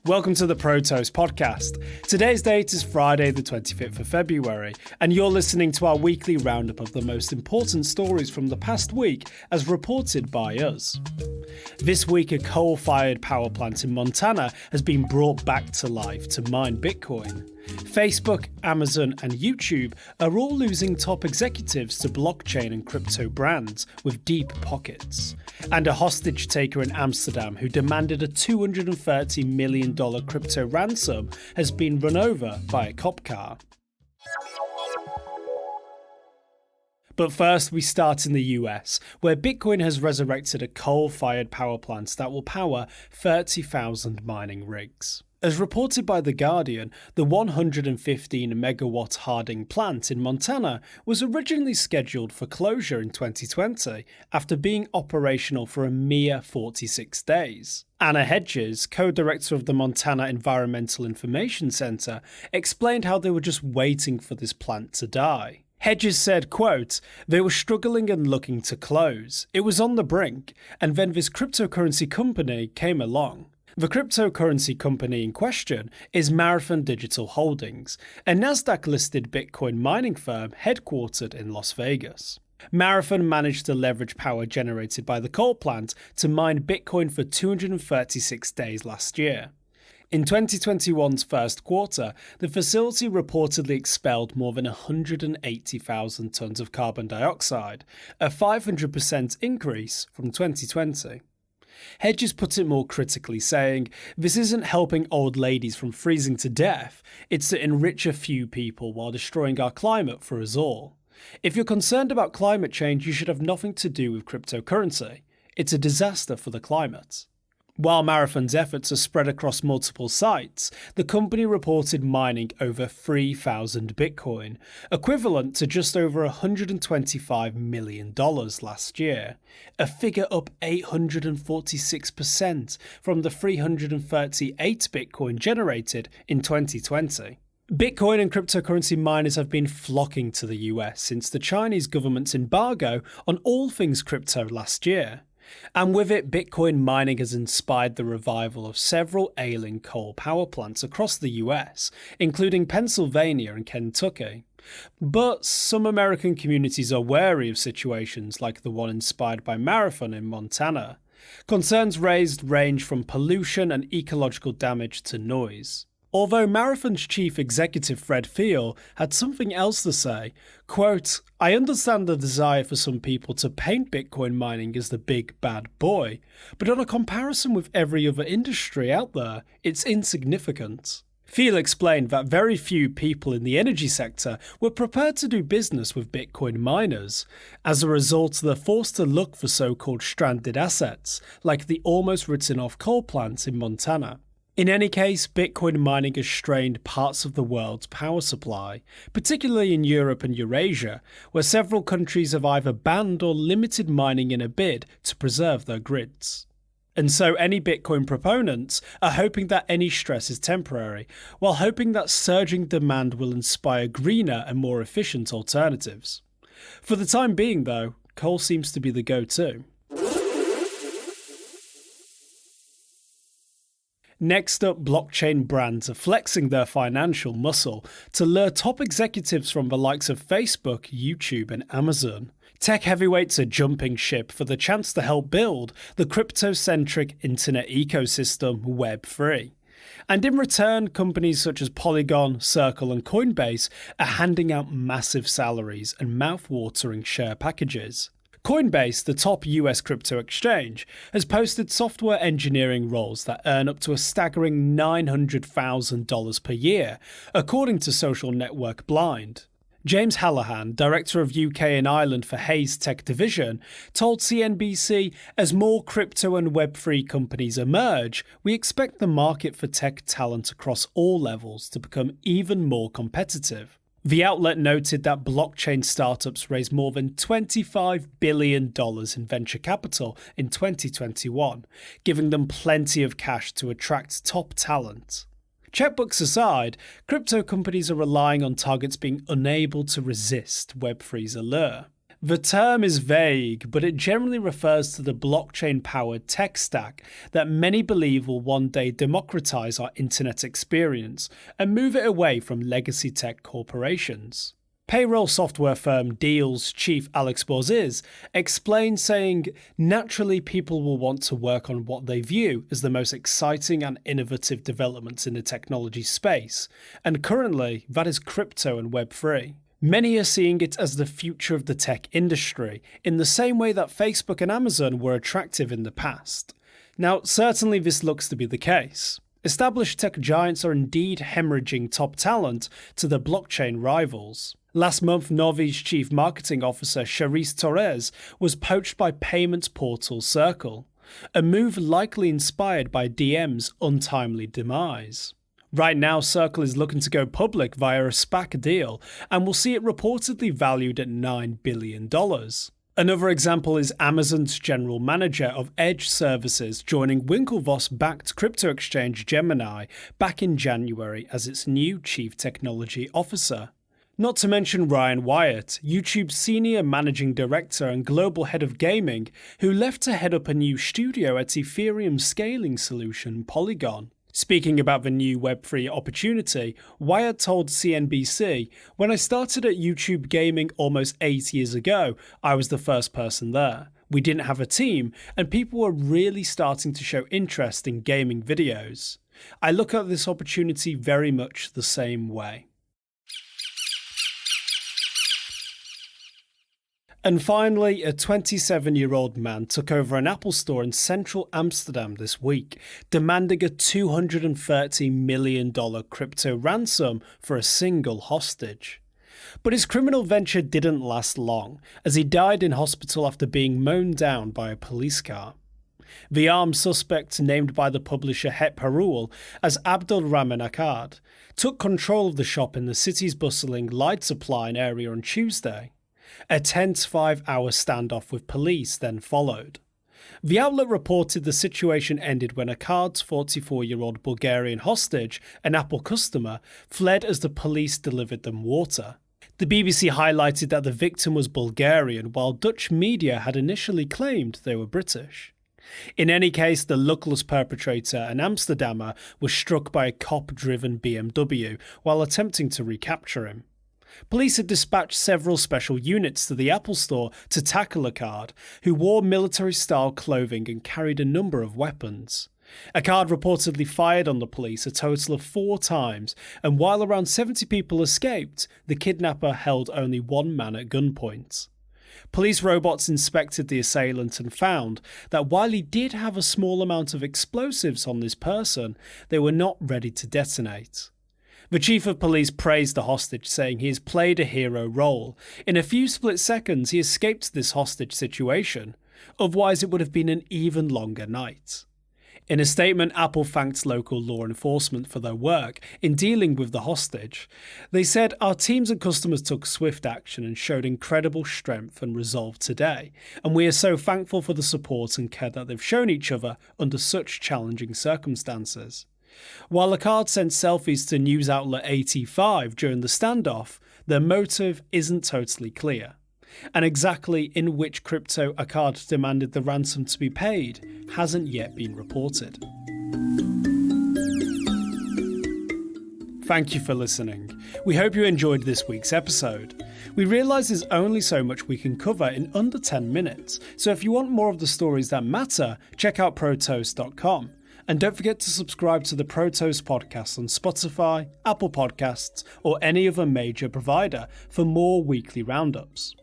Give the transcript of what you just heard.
Welcome to the Protos podcast. Today's date is Friday the 25th of February, and you're listening to our weekly roundup of the most important stories from the past week as reported by us. This week, a coal-fired power plant in Montana has been brought back to life to mine Bitcoin. Facebook, Amazon, and YouTube are all losing top executives to blockchain and crypto brands with deep pockets. And a hostage taker in Amsterdam who demanded a $230 million crypto ransom has been run over by a cop car. But first, we start in the US, where Bitcoin has resurrected a coal-fired power plant that will power 30,000 mining rigs. As reported by The Guardian, the 115 megawatt Harding plant in Montana was originally scheduled for closure in 2020 after being operational for a mere 46 days. Anna Hedges, co-director of the Montana Environmental Information Center, explained how they were just waiting for this plant to die. Hedges said, quote, "They were struggling and looking to close. It was on the brink, and then this cryptocurrency company came along." The cryptocurrency company in question is Marathon Digital Holdings, a Nasdaq-listed Bitcoin mining firm headquartered in Las Vegas. Marathon managed to leverage power generated by the coal plant to mine Bitcoin for 236 days last year. In 2021's first quarter, the facility reportedly expelled more than 180,000 tons of carbon dioxide, a 500% increase from 2020. Hedges put it more critically, saying, "This isn't helping old ladies from freezing to death, it's to enrich a few people while destroying our climate for us all. If you're concerned about climate change, you should have nothing to do with cryptocurrency. It's a disaster for the climate." While Marathon's efforts are spread across multiple sites, the company reported mining over 3,000 Bitcoin, equivalent to just over $125 million last year, a figure up 846% from the 338 Bitcoin generated in 2020. Bitcoin and cryptocurrency miners have been flocking to the US since the Chinese government's embargo on all things crypto last year. And with it, Bitcoin mining has inspired the revival of several ailing coal power plants across the US, including Pennsylvania and Kentucky. But some American communities are wary of situations like the one inspired by Marathon in Montana. Concerns raised range from pollution and ecological damage to noise. Although Marathon's chief executive Fred Thiel had something else to say, quote, "I understand the desire for some people to paint Bitcoin mining as the big bad boy, but on a comparison with every other industry out there, it's insignificant." Thiel explained that very few people in the energy sector were prepared to do business with Bitcoin miners. As a result, they're forced to look for so-called stranded assets, like the almost written-off coal plant in Montana. In any case, Bitcoin mining has strained parts of the world's power supply, particularly in Europe and Eurasia, where several countries have either banned or limited mining in a bid to preserve their grids. And so any Bitcoin proponents are hoping that any stress is temporary, while hoping that surging demand will inspire greener and more efficient alternatives. For the time being, though, coal seems to be the go-to. Next up, blockchain brands are flexing their financial muscle to lure top executives from the likes of Facebook, YouTube, and Amazon. Tech heavyweights are jumping ship for the chance to help build the crypto-centric internet ecosystem Web3. And in return, companies such as Polygon, Circle, and Coinbase are handing out massive salaries and mouth-watering share packages. Coinbase, the top US crypto exchange, has posted software engineering roles that earn up to a staggering $900,000 per year, according to social network Blind. James Hallahan, director of UK and Ireland for Hayes Tech Division, told CNBC, "As more crypto and Web3 companies emerge, we expect the market for tech talent across all levels to become even more competitive." The outlet noted that blockchain startups raised more than $25 billion in venture capital in 2021, giving them plenty of cash to attract top talent. Checkbooks aside, crypto companies are relying on targets being unable to resist Web3's allure. The term is vague, but it generally refers to the blockchain-powered tech stack that many believe will one day democratize our internet experience and move it away from legacy tech corporations. Payroll software firm Deal's chief Alex Borziz explained, saying, "Naturally, people will want to work on what they view as the most exciting and innovative developments in the technology space, and currently that is crypto and Web3. Many are seeing it as the future of the tech industry, in the same way that Facebook and Amazon were attractive in the past." Now, certainly this looks to be the case. Established tech giants are indeed hemorrhaging top talent to the blockchain rivals. Last month, Novi's chief marketing officer Charisse Torres was poached by payments portal Circle, a move likely inspired by DM's untimely demise. Right now, Circle is looking to go public via a SPAC deal, and we'll see it reportedly valued at $9 billion. Another example is Amazon's general manager of Edge Services joining Winklevoss-backed crypto exchange Gemini back in January as its new chief technology officer. Not to mention Ryan Wyatt, YouTube's senior managing director and global head of gaming, who left to head up a new studio at Ethereum scaling solution Polygon. Speaking about the new Web3 opportunity, Wyatt told CNBC, "When I started at YouTube Gaming almost 8 years ago, I was the first person there. We didn't have a team, and people were really starting to show interest in gaming videos. I look at this opportunity very much the same way." And finally, a 27-year-old man took over an Apple store in central Amsterdam this week, demanding a $230 million crypto ransom for a single hostage. But his criminal venture didn't last long, as he died in hospital after being mown down by a police car. The armed suspect, named by the publisher Het Parool as Abdul Rahman Akkad, took control of the shop in the city's bustling Leidseplein area on Tuesday. A tense 5-hour standoff with police then followed. The outlet reported the situation ended when Akkad's 44-year-old Bulgarian hostage, an Apple customer, fled as the police delivered them water. The BBC highlighted that the victim was Bulgarian, while Dutch media had initially claimed they were British. In any case, the luckless perpetrator, an Amsterdamer, was struck by a cop-driven BMW while attempting to recapture him. Police had dispatched several special units to the Apple store to tackle Akkad, who wore military-style clothing and carried a number of weapons. Akkad reportedly fired on the police a total of 4 times, and while around 70 people escaped, the kidnapper held only one man at gunpoint. Police robots inspected the assailant and found that while he did have a small amount of explosives on this person, they were not ready to detonate. The chief of police praised the hostage, saying he has played a hero role. In a few split seconds, he escaped this hostage situation. Otherwise, it would have been an even longer night. In a statement, Apple thanked local law enforcement for their work in dealing with the hostage. They said, "Our teams and customers took swift action and showed incredible strength and resolve today, and we are so thankful for the support and care that they've shown each other under such challenging circumstances." While Akkad sent selfies to news outlet 85 during the standoff, their motive isn't totally clear. And exactly in which crypto Akkad demanded the ransom to be paid hasn't yet been reported. Thank you for listening. We hope you enjoyed this week's episode. We realise there's only so much we can cover in under 10 minutes, so if you want more of the stories that matter, check out protoast.com. And don't forget to subscribe to the Protoast podcast on Spotify, Apple Podcasts, or any other major provider for more weekly roundups.